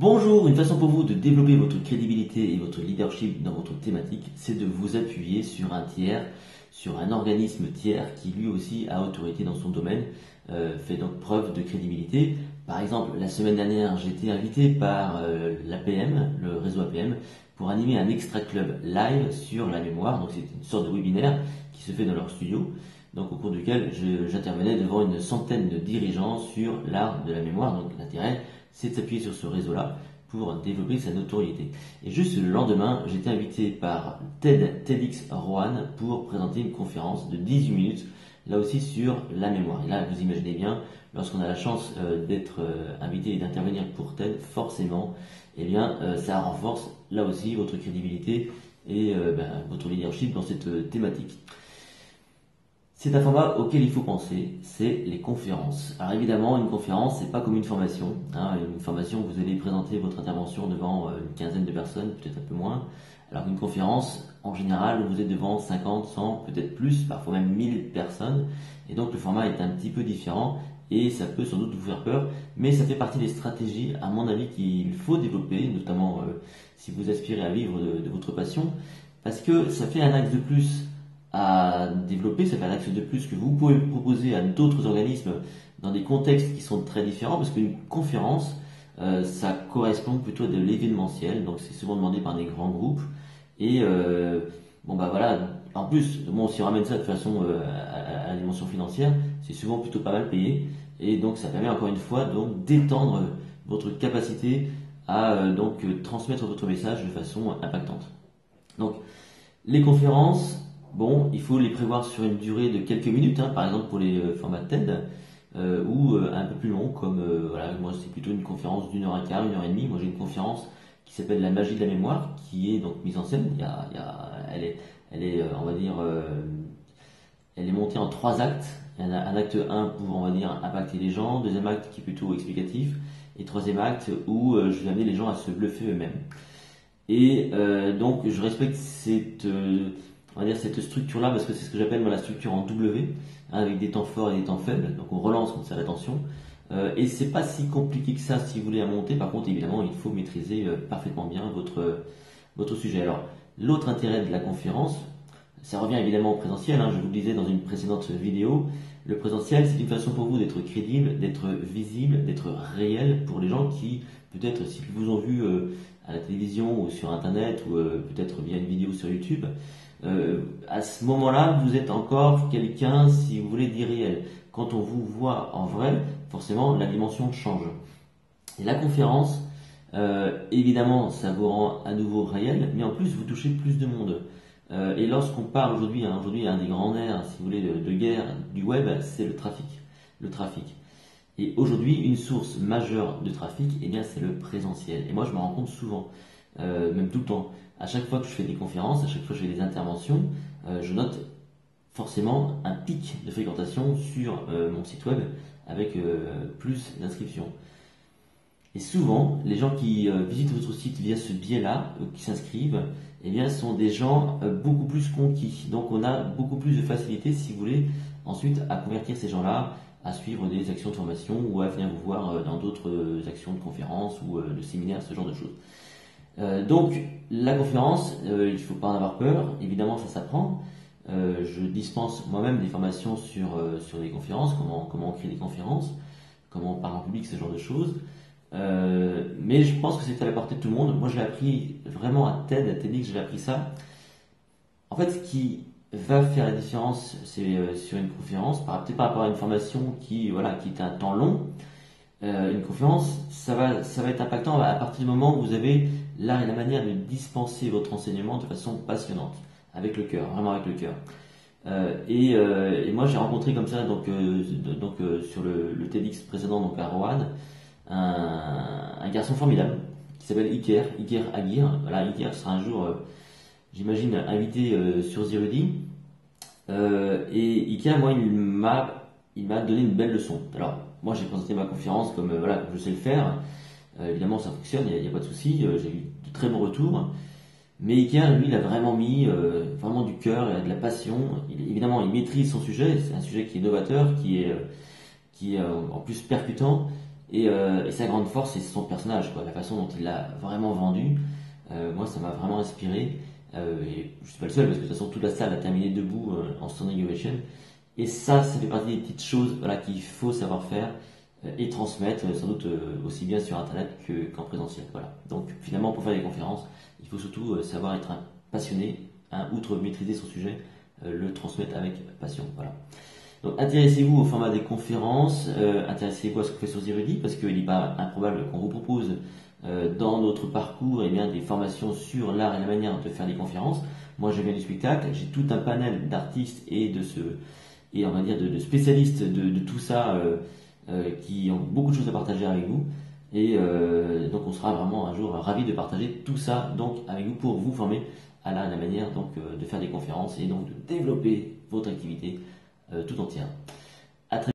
Bonjour, une façon pour vous de développer votre crédibilité et votre leadership dans votre thématique, c'est de vous appuyer sur un tiers, sur un organisme tiers qui lui aussi a autorité dans son domaine, fait donc preuve de crédibilité. Par exemple, la semaine dernière, j'ai été invité par l'APM, le réseau APM, pour animer un extra club live sur la mémoire. Donc c'est une sorte de webinaire qui se fait dans leur studio, donc au cours duquel j'intervenais devant une centaine de dirigeants sur l'art de la mémoire. Donc l'intérêt, c'est de s'appuyer sur ce réseau-là pour développer sa notoriété. Et juste le lendemain, j'étais invité par TEDx Roanne pour présenter une conférence de 18 minutes, là aussi sur la mémoire. Et là, vous imaginez bien, lorsqu'on a la chance d'être invité et d'intervenir pour TED, forcément, eh bien, ça renforce là aussi votre crédibilité et votre leadership dans cette thématique. C'est un format auquel il faut penser, c'est les conférences. Alors évidemment, une conférence, c'est pas comme une formation. Une formation, vous allez présenter votre intervention devant une quinzaine de personnes, peut-être un peu moins. Alors qu'une conférence, en général, vous êtes devant 50, 100, peut-être plus, parfois même 1000 personnes. Et donc le format est un petit peu différent et ça peut sans doute vous faire peur. Mais ça fait partie des stratégies, à mon avis, qu'il faut développer, notamment si vous aspirez à vivre de votre passion. Parce que ça fait un axe de plus à développer, ça fait un axe de plus que vous pouvez proposer à d'autres organismes dans des contextes qui sont très différents, parce qu'une conférence, ça correspond plutôt à de l'événementiel, donc c'est souvent demandé par des grands groupes, et voilà, en plus, si on ramène ça de façon à la dimension financière, c'est souvent plutôt pas mal payé, et donc ça permet encore une fois donc d'étendre votre capacité à transmettre votre message de façon impactante. Donc, les conférences, il faut les prévoir sur une durée de quelques minutes, par exemple pour les formats TED, ou un peu plus long, comme moi c'est plutôt une conférence d'une heure et quart, une heure et demie. Moi j'ai une conférence qui s'appelle La magie de la mémoire, qui est donc mise en scène. Elle est montée en 3 actes. Il y en a un acte 1 pour, on va dire, impacter les gens, deuxième acte qui est plutôt explicatif, et troisième acte où je vais amener les gens à se bluffer eux-mêmes. Et donc je respecte cette structure-là parce que c'est ce que j'appelle la structure en W, avec des temps forts et des temps faibles. Donc on relance quand c'est l'attention. Et c'est pas si compliqué que ça si vous voulez à monter. Par contre, évidemment, il faut maîtriser parfaitement bien votre sujet. Alors, l'autre intérêt de la conférence, ça revient évidemment au présentiel. Je vous le disais dans une précédente vidéo. Le présentiel, c'est une façon pour vous d'être crédible, d'être visible, d'être réel pour les gens qui, peut-être, s'ils vous ont vu à la télévision ou sur Internet ou peut-être via une vidéo sur YouTube, à ce moment-là, vous êtes encore quelqu'un, si vous voulez, d'irréel. Quand on vous voit en vrai, forcément, la dimension change. Et la conférence, évidemment, ça vous rend à nouveau réel, mais en plus, vous touchez plus de monde. Et lorsqu'on parle aujourd'hui, un des grands nerfs, si vous voulez, de guerre du web, c'est le trafic. Le trafic. Et aujourd'hui, une source majeure de trafic, c'est le présentiel. Et moi, je me rends compte souvent, même tout le temps, à chaque fois que je fais des conférences, à chaque fois que je fais des interventions, je note forcément un pic de fréquentation sur mon site web avec plus d'inscriptions. Et souvent, les gens qui visitent votre site via ce biais-là, qui s'inscrivent, sont des gens beaucoup plus conquis. Donc on a beaucoup plus de facilité, si vous voulez, ensuite à convertir ces gens-là, à suivre des actions de formation ou à venir vous voir dans d'autres actions de conférences ou de séminaires, ce genre de choses. Donc la conférence, il ne faut pas en avoir peur, évidemment ça s'apprend. Je dispense moi-même des formations sur les conférences, comment on crée des conférences, comment on parle en public, ce genre de choses. Mais je pense que c'est à la portée de tout le monde. Moi je l'ai appris vraiment à TEDx, j'ai appris ça. En fait, ce qui va faire la différence, c'est sur une conférence, peut-être par rapport à une formation qui est un temps long. Une conférence, ça va être impactant à partir du moment où vous avez l'art et la manière de dispenser votre enseignement de façon passionnante, avec le cœur, vraiment avec le cœur. Et moi j'ai rencontré comme ça, sur le TEDx précédent, donc à Roanne, un garçon formidable qui s'appelle Iker Aguirre. Voilà, Iker sera un jour, j'imagine, invité sur Zirudi. Et Iker, moi, il m'a donné une belle leçon. Alors, moi, j'ai présenté ma conférence comme je sais le faire. Évidemment, ça fonctionne, il n'y a pas de souci. J'ai eu de très bons retours. Mais Iker, lui, il a vraiment mis vraiment du cœur et de la passion. Évidemment, il maîtrise son sujet. C'est un sujet qui est novateur, qui est en plus percutant. Et sa grande force, c'est son personnage, quoi, la façon dont il l'a vraiment vendu. Moi, ça m'a vraiment inspiré. Et je suis pas le seul, parce que de toute façon, toute la salle a terminé debout en standing ovation. Et ça fait partie des petites choses, voilà, qu'il faut savoir faire et transmettre, sans doute aussi bien sur Internet qu'en présentiel. Voilà. Donc finalement, pour faire des conférences, il faut surtout savoir être un passionné, hein, outre maîtriser son sujet, le transmettre avec passion. Voilà. Donc intéressez-vous au format des conférences, intéressez-vous à ce que fait Source Érudit, parce qu'il n'est pas improbable qu'on vous propose dans notre parcours, eh bien, des formations sur l'art et la manière de faire des conférences. Moi, je viens du spectacle, j'ai tout un panel d'artistes et on va dire de spécialistes de tout ça qui ont beaucoup de choses à partager avec vous. Et donc on sera vraiment un jour ravis de partager tout ça donc avec vous pour vous former à la manière donc de faire des conférences et donc de développer votre activité tout entière. À très